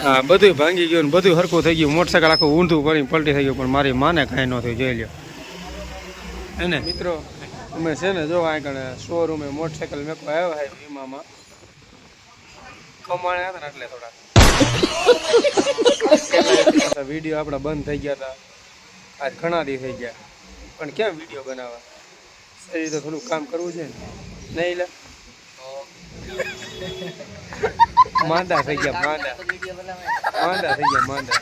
હા બધું ભાંગી ગયું ને બધું હરખું થઈ ગયું. મોટરસાઇકલ આખું ઊંધું કરીને પલટી થઈ ગયું, પણ મારી માને કાંઈ ન થયું. જોઈ લ્યો એને મિત્રો. અમે છે ને જો આગળ શોરૂમે મોટરસાઇકલ મેકો આવ્યા છે વીમામાં કમાણે હતા ને એટલે થોડા વિડીયો આપણા બંધ થઈ ગયા હતા. આજ ઘણા દી થઈ ગયા, પણ કેમ વિડીયો બનાવવા? એ રીતે થોડું કામ કરવું છે ને, નહીં લે માંદા થઈ ગયા, માંદા થઈ ગયા, માંદા.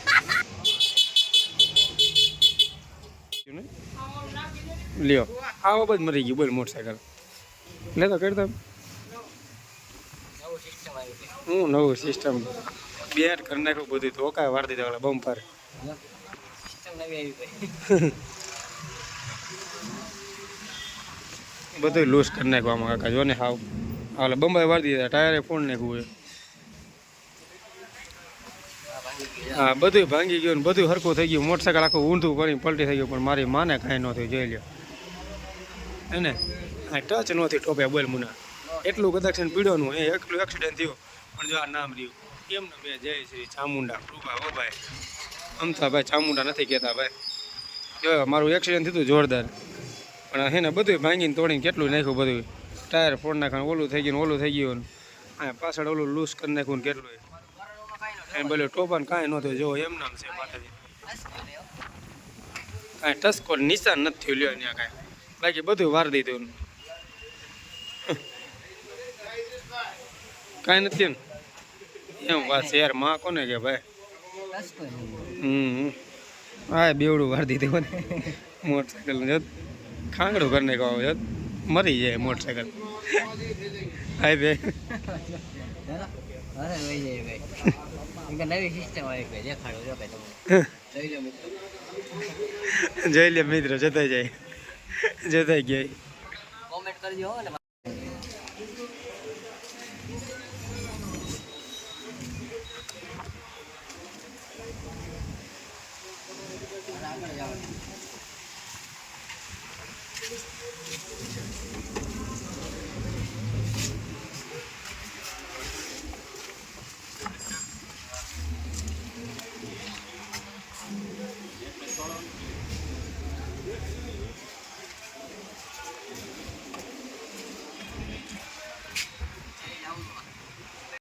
લ્યો આ બાબત મરી ગયું. બોલ મોટરસાઇકલ લેતો કરતા હું નવું સિસ્ટમ બેટ કરી નાખ્યું બધું. તો કાંઈ વાર દીધા ઓલા બમ્પર બધું લૂઝ કરી નાખવામાં કાકા જો ને. હાવ ઓલા બંબાઈ વાર દીધા, ટાયરે ફોન નાખ્યું હોય. હા બધું ભાંગી ગયું ને બધું હરખું થઈ ગયું. મોટરસાઇકલ આખું ઊંધું કરીને પલટી થઈ ગયું, પણ મારી માને કાંઈ ન થયું. જોઈ લ્યો એને આ ટચ નહોતી ટોપ્યા. બોલ મુના એટલું કદાચ પીડોનું એ એટલું એક્સિડન્ટ થયું, પણ જો આ નામ રહ્યું એમને બે જય શ્રી ચામુંડા કૃપા. હો ભાઈ અમથા ભાઈ ચામુંડા નથી કહેતા ભાઈ. જો મારું એક્સિડન્ટ થયું જોરદાર, પણ હે ને બધું ભાંગીને તોડીને કેટલું નાખ્યું. બધું ટાયર ફોડ નાખવાનું, ઓલું થઈ ગયું, ઓલું થઈ ગયું. આ પાછળ ઓલું લૂઝ કરી નાખ્યું ને કેટલું એમ બોલ્યો ટોપાને કાંઈ ન થયું. જો એમ નામ છે માથાથી કાંઈ ટસકો નિશાન નથી થયું. લ્યો ત્યાં કાંઈ બાકી બધું વાર દીધું કાંઈ નથી ને એમ વાત છે યાર. માં કોને કે ભાઈ હા બેવડું વાર દીધું ને મોટરસાઇકલ ને ખાંગડું કરીને કહો મરી જાય મોટરસાઇકલ. હાય બે જોઈ લે મિત્રો જતા જાય જતા ગયા. કોમેન્ટ કરજો.